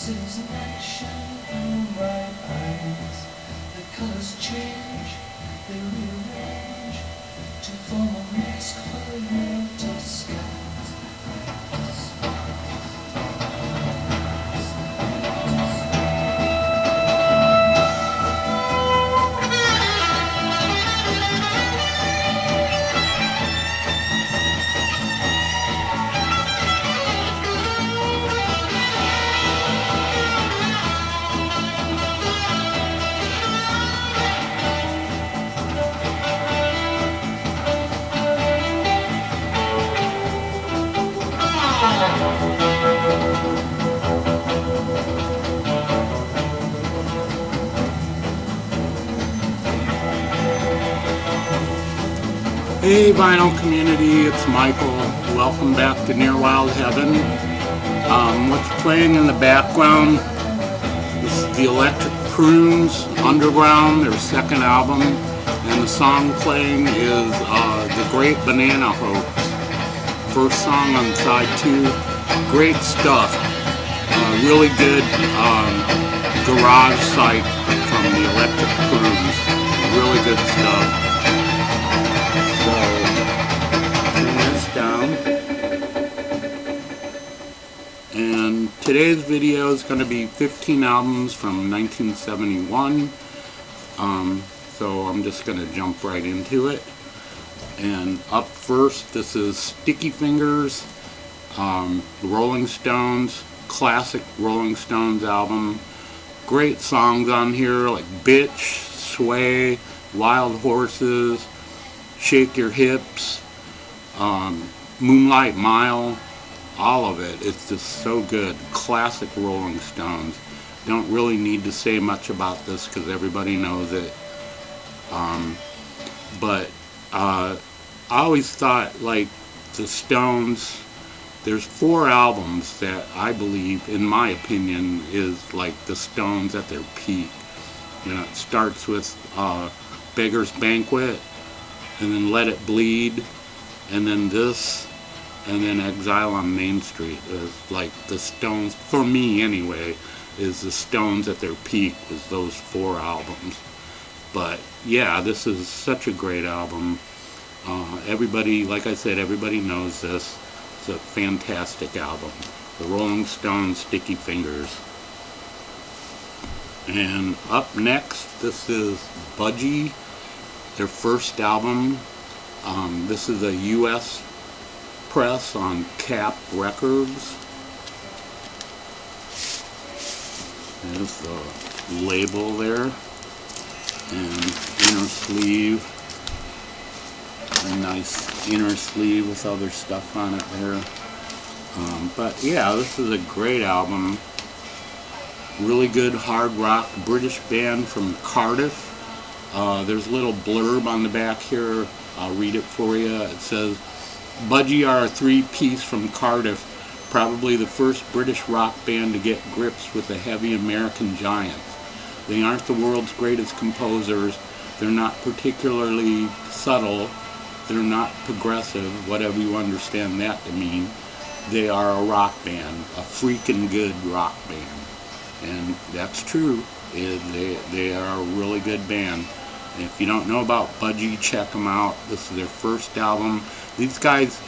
Faces in action and bright eyes. The colors change, they rearrange to form a mixed-colored world of skies. Hey vinyl community, it's Michael. Welcome back to Near Wild Heaven. What's playing in the background is the Electric Prunes, Underground, their second album, and the song playing is The Great Banana Hoax. First song on side 2. Great stuff. Really good garage site from the Electric Prunes. Really good stuff. So, turn this down. And today's video is going to be 15 albums from 1971. So I'm just going to jump right into it. And up first, this is Sticky Fingers, the Rolling Stones, classic Rolling Stones album. Great songs on here like Bitch, Sway, Wild Horses, Shake Your Hips, Moonlight Mile, all of it. It's just so good. Classic Rolling Stones. Don't really need to say much about this because everybody knows it. But I always thought, like, the Stones, there's 4 albums that I believe, in my opinion, is like the Stones at their peak. You know, it starts with Beggar's Banquet, and then Let It Bleed, and then this, and then Exile on Main Street. Is like the Stones, for me anyway, is the Stones at their peak, is those 4 albums. But yeah, this is such a great album. Everybody, like I said, everybody knows this. It's a fantastic album. The Rolling Stones, Sticky Fingers. And up next, this is Budgie, their first album. This is a U.S. press on Cap Records. There's the label there, and inner sleeve, a nice inner sleeve with other stuff on it there. But yeah, this is a great album. Really good hard rock British band from Cardiff. There's a little blurb on the back here. I'll read it for you. It says, Budgie are a 3-piece from Cardiff, probably the first British rock band to get grips with the heavy American giants. They aren't the world's greatest composers. They're not particularly subtle. They're not progressive, whatever you understand that to mean. They are a rock band, a freaking good rock band. And that's true. They are a really good band. And if you don't know about Budgie, check them out. This is their first album. These guys,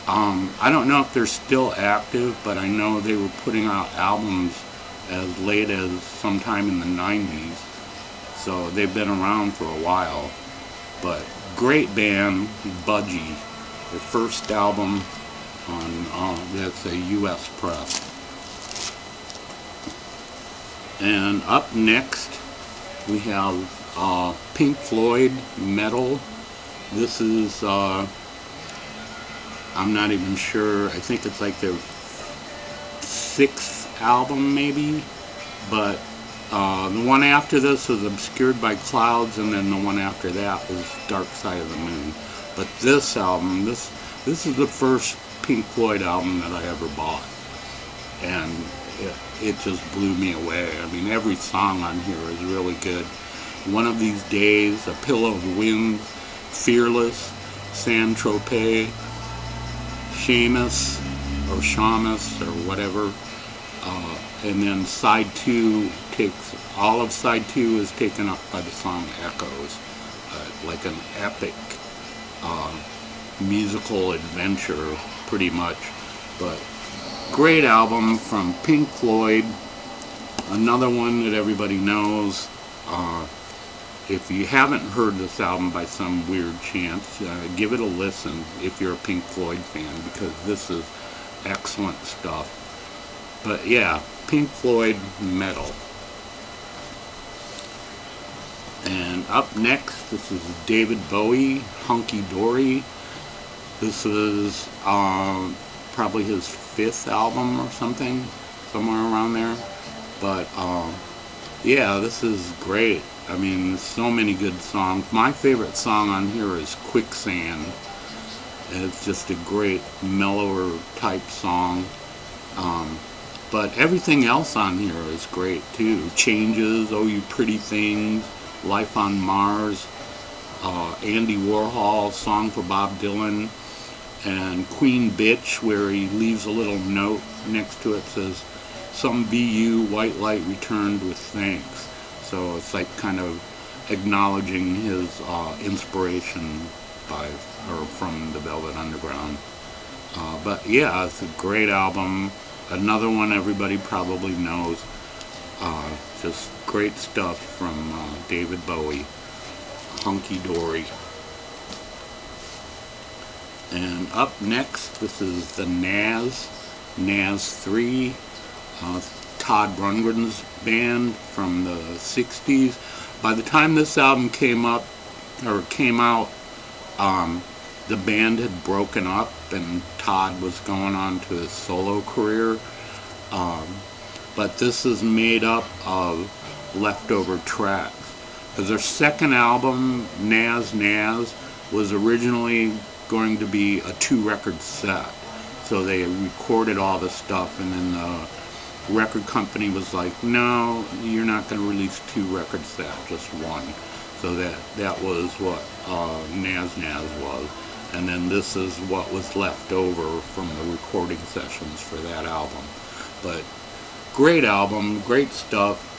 I don't know if they're still active, but I know they were putting out albums as late as sometime in the 90s. So they've been around for a while. But great band, Budgie. Their first album on that's a U.S. press. And up next, we have Pink Floyd, Metal. This is, I'm not even sure, I think it's like their 6th album maybe, but the one after this was Obscured by Clouds, and then the one after that was Dark Side of the Moon. But this album, this is the first Pink Floyd album that I ever bought, and it just blew me away. I mean, every song on here is really good. One of These Days, A Pillow of Wind, Fearless, San Tropez, Shamus, or Shamus, or whatever. And then side 2 takes, all of side 2 is taken up by the song Echoes, like an epic musical adventure, pretty much. But great album from Pink Floyd, another one that everybody knows. If you haven't heard this album by some weird chance, give it a listen if you're a Pink Floyd fan, because this is excellent stuff. But yeah, Pink Floyd metal. And up next, this is David Bowie, Hunky Dory. This is probably his 5th album or something, somewhere around there. But yeah, this is great. I mean, so many good songs. My favorite song on here is Quicksand. It's just a great mellower type song. But everything else on here is great too. Changes, Oh You Pretty Things, Life on Mars, Andy Warhol, Song for Bob Dylan, and Queen Bitch, where he leaves a little note next to it, says, "Some BU white light returned with thanks." So it's like kind of acknowledging his inspiration from the Velvet Underground. But yeah, it's a great album. Another one everybody probably knows. Just great stuff from David Bowie, Hunky Dory. And up next, this is the Nazz, Nazz 3, Todd Rundgren's band from the 60s. By the time this album came out, the band had broken up and Todd was going on to his solo career. But this is made up of leftover tracks. Because their second album, Nazz, was originally going to be a 2-record set. So they recorded all the stuff, and then the record company was like, no, you're not going to release 2 record sets, just one. So that was what Nazz was. And then this is what was left over from the recording sessions for that album. But great album, great stuff.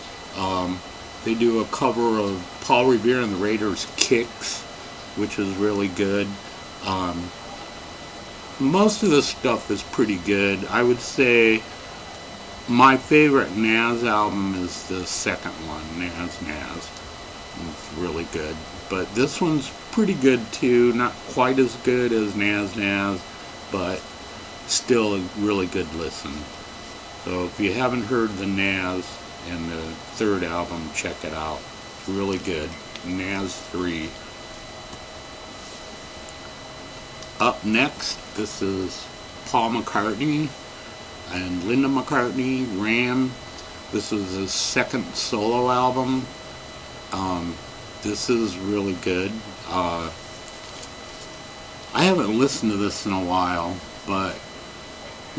They do a cover of Paul Revere and the Raiders' Kicks, which is really good. Most of the stuff is pretty good. I would say my favorite Nazz album is the second one, Nazz. It's really good. But this one's pretty good too. Not quite as good as Nazz, but still a really good listen. So if you haven't heard the Nazz and the third album, check it out. It's really good. Nazz 3. Up next, this is Paul McCartney and Linda McCartney, Ram. This is his second solo album. This is really good. I haven't listened to this in a while, but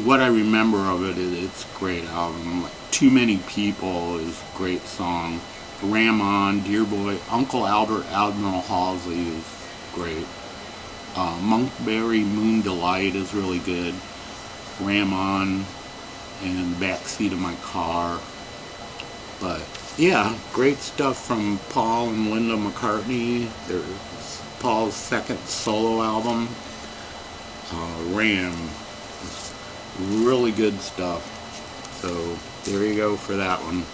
what I remember of it is it's a great album. Like, Too Many People is a great song. Ram On, Dear Boy, Uncle Albert, Admiral Halsey is great. Monkberry Moon Delight is really good. Ram On and Backseat of My Car. But yeah, great stuff from Paul and Linda McCartney. There's Paul's second solo album. Ram. Really good stuff. So there you go for that one.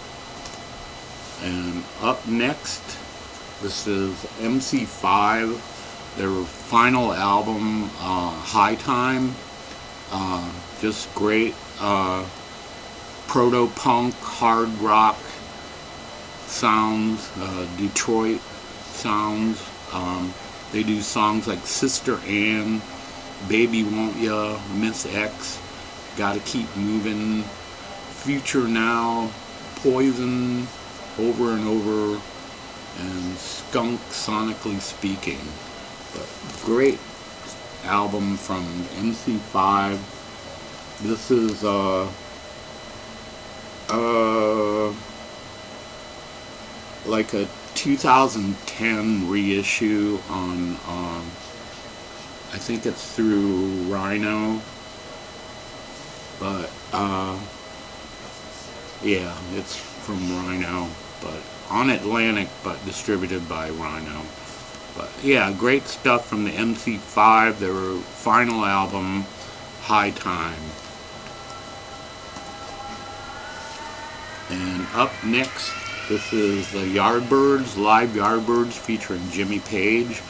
And up next, this is MC5, their final album, High Time. Just great proto-punk, hard rock sounds, Detroit sounds. They do songs like Sister Ann, Baby Won't Ya, Miss X, Gotta Keep Moving, Future Now, Poison, Over and Over, and Skunk, Sonically Speaking. But great album from MC5. This is like a 2010 reissue on I think it's through Rhino, but Yeah, it's from Rhino, but on Atlantic, but distributed by Rhino. But yeah, great stuff from the MC5, their final album, High Time. And up next, this is the Yardbirds, live Yardbirds featuring Jimmy Page.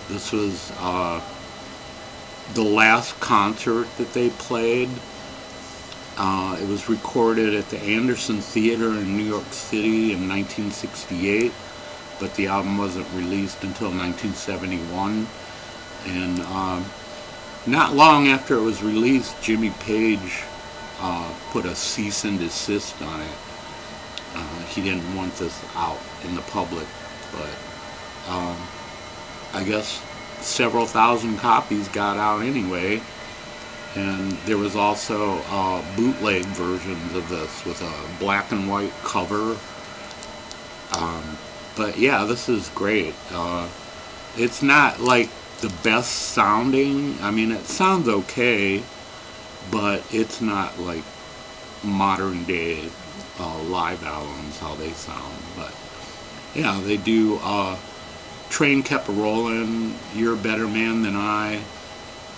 This was the last concert that they played. It was recorded at the Anderson Theater in New York City in 1968, but the album wasn't released until 1971. And not long after it was released, Jimmy Page put a cease and desist on it. He didn't want this out in the public, but I guess several thousand copies got out anyway. And there was also bootleg versions of this with a black and white cover. But yeah, this is great. It's not like the best sounding. I mean, it sounds okay, but it's not like modern day live albums, how they sound. But yeah, they do Train Kept A-Rollin', You're a Better Man Than I,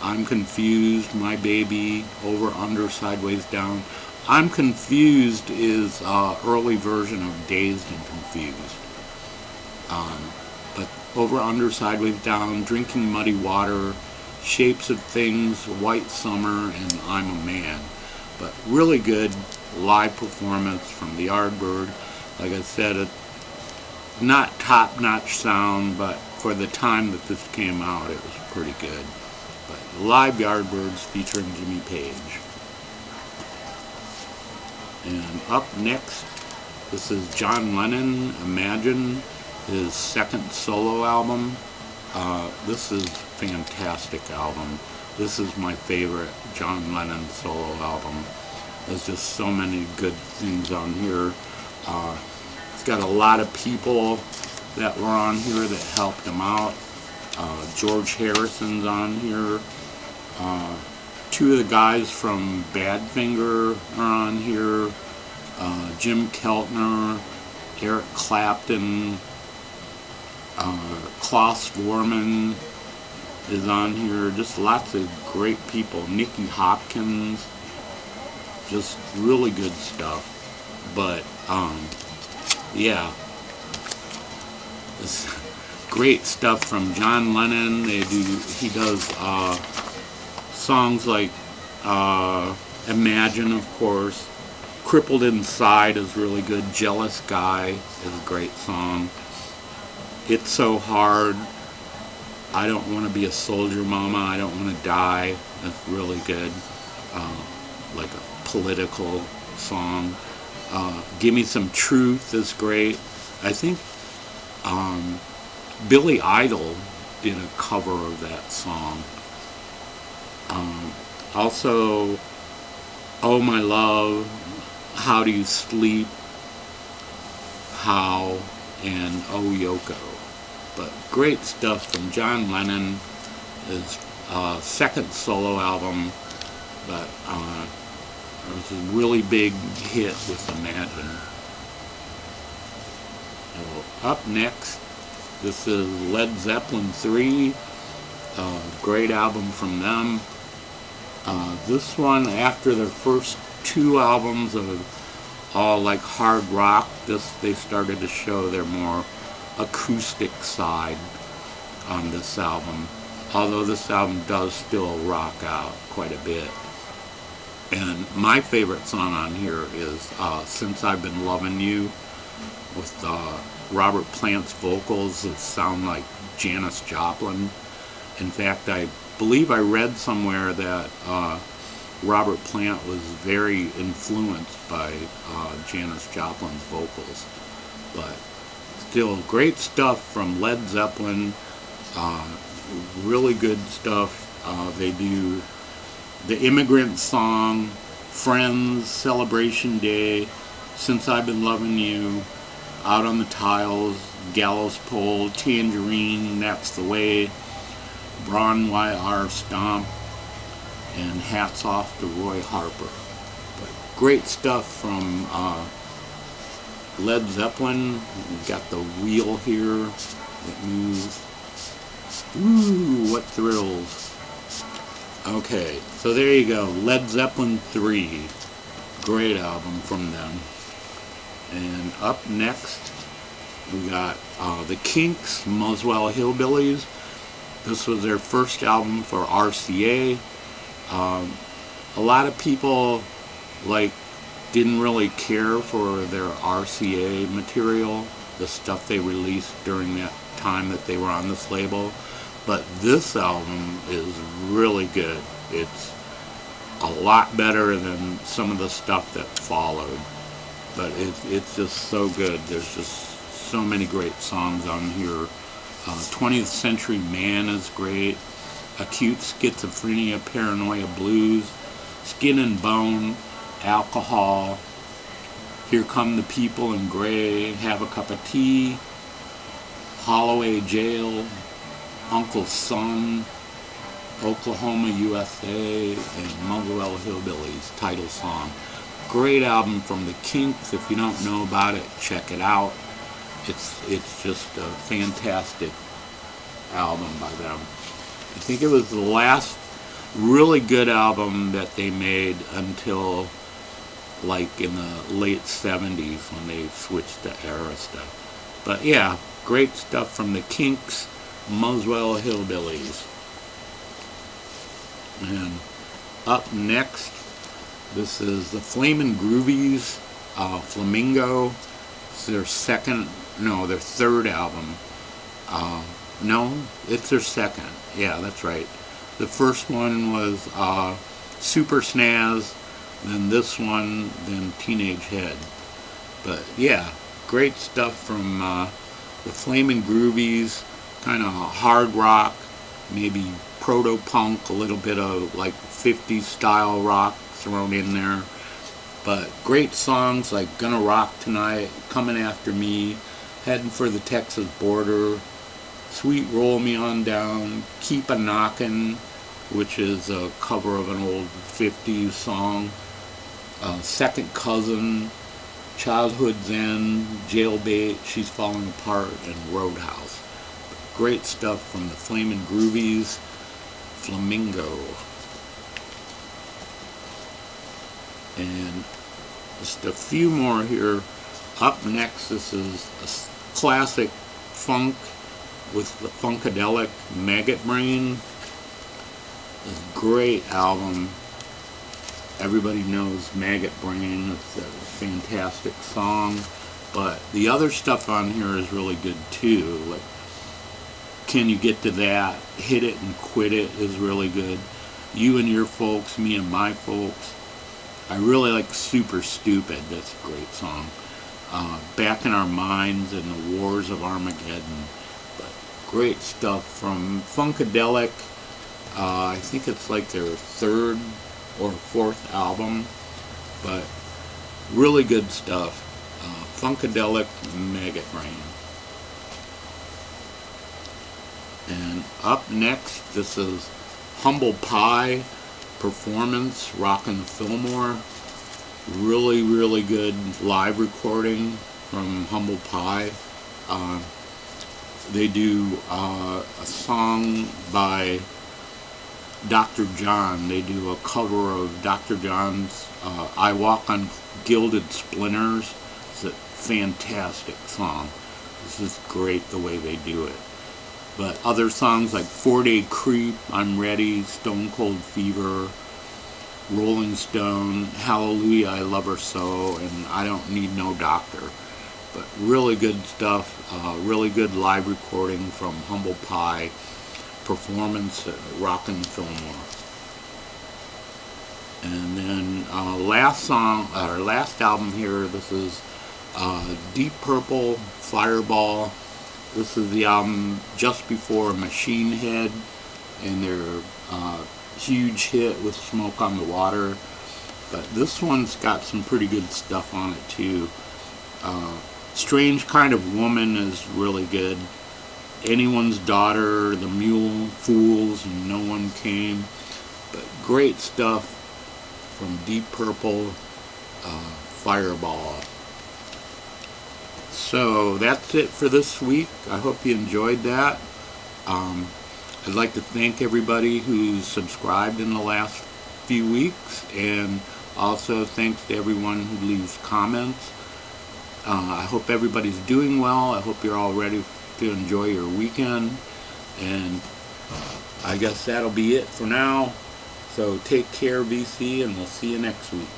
I'm Confused, My Baby, Over, Under, Sideways, Down. I'm Confused is early version of Dazed and Confused. But Over, Under, Sideways, Down, Drinking Muddy Water, Shapes of Things, White Summer, and I'm a Man. But really good live performance from the Yardbird. Like I said, it's not top-notch sound, but for the time that this came out, it was pretty good. But live Yardbirds featuring Jimmy Page. And up next, this is John Lennon, Imagine, his second solo album. This is a fantastic album. This is my favorite John Lennon solo album. There's just so many good things on here. It's got a lot of people that were on here that helped him out. George Harrison's on here. Two of the guys from Badfinger are on here. Jim Keltner, Eric Clapton, Klaus Voormann is on here. Just lots of great people. Nicky Hopkins. Just really good stuff. But yeah, it's great stuff from John Lennon. He does songs like Imagine, of course. Crippled Inside is really good. Jealous Guy is a great song. It's So Hard. I Don't Want to Be a Soldier, Mama, I Don't Want to Die. That's really good. Like a political song. Give Me Some Truth is great. I think Billy Idol did a cover of that song. Also, Oh My Love, How Do You Sleep, How, and Oh Yoko. But great stuff from John Lennon, his second solo album, but it was a really big hit with Imagine. So up next, this is Led Zeppelin 3, great album from them. This one, after their first two albums of all like hard rock, they started to show their more acoustic side on this album. Although this album does still rock out quite a bit. And my favorite song on here is Since I've Been Loving You, with Robert Plant's vocals that sound like Janis Joplin. In fact, I believe I read somewhere that Robert Plant was very influenced by Janis Joplin's vocals. But still, great stuff from Led Zeppelin. Really good stuff. They do The Immigrant Song, Friends, Celebration Day, Since I've Been Loving You, Out on the Tiles, Gallows Pole, Tangerine, That's the Way, Braun YR Stomp, and Hats Off to Roy Harper. But great stuff from Led Zeppelin. We've got the wheel here that moves. Ooh, what thrills. Okay, so there you go. Led Zeppelin 3. Great album from them. And up next, we got the Kinks, Muswell Hillbillies. This was their first album for RCA. A lot of people didn't really care for their RCA material, the stuff they released during that time that they were on this label. But this album is really good. It's a lot better than some of the stuff that followed. But it's just so good. There's just so many great songs on here. 20th Century Man is great. Acute Schizophrenia, Paranoia Blues, Skin and Bone, Alcohol, Here Come the People in Gray, Have a Cup of Tea, Holloway Jail, Uncle's Son, Oklahoma, USA, and Muswell Hillbillies title song. Great album from the Kinks. If you don't know about it, check it out. It's just a fantastic album by them. I think it was the last really good album that they made until in the late 70s when they switched to era stuff. But yeah, great stuff from the Kinks, Muswell Hillbillies. And up next, this is the Flaming Groovies, Flamingo. It's their their third album. No, it's their second. Yeah, that's right. The first one was Super Snaz, then this one, then Teenage Head. But yeah, great stuff from the Flaming Groovies, kind of hard rock, maybe proto-punk, a little bit of 50s style rock thrown in there. But great songs like Gonna Rock Tonight, Coming After Me, Heading for the Texas Border, Sweet Roll Me On Down, Keep a Knockin', which is a cover of an old 50s song, Second Cousin, Childhood's End, Jailbait, She's Falling Apart, and Roadhouse. Great stuff from the Flaming Groovies, Flamingo. And just a few more here. Up next, this is a classic funk with the Funkadelic, Maggot Brain. This great album. Everybody knows Maggot Brain. It's a fantastic song. But the other stuff on here is really good too. Like Can You Get to That? Hit It and Quit It is really good. You and Your Folks, Me and My Folks. I really like Super Stupid. That's a great song. Back in Our Minds and the Wars of Armageddon. But great stuff from Funkadelic. I think it's their third or fourth album. But really good stuff. Funkadelic, Maggot Brain. And up next, this is Humble Pie Performance, Rockin' the Fillmore. Really, really good live recording from Humble Pie. They do a song by Dr. John. They do a cover of Dr. John's I Walk on Gilded Splinters. It's a fantastic song. This is great the way they do it. But other songs like 4-Day Creep, I'm Ready, Stone Cold Fever, Rolling Stone, Hallelujah, I Love Her So, and I Don't Need No Doctor. But really good stuff, really good live recording from Humble Pie, Performance at Rockin' Fillmore. And then last album here, this is Deep Purple, Fireball. This is the album just before Machine Head and their huge hit with Smoke on the Water. But this one's got some pretty good stuff on it too. Strange Kind of Woman is really good. Anyone's Daughter, The Mule, Fools, and No One Came. But great stuff from Deep Purple fireball. So that's it for this week. I hope you enjoyed that. I'd like to thank everybody who's subscribed in the last few weeks, and also thanks to everyone who leaves comments. I hope everybody's doing well. I hope you're all ready to enjoy your weekend, and I guess that'll be it for now. So take care, VC, and we'll see you next week.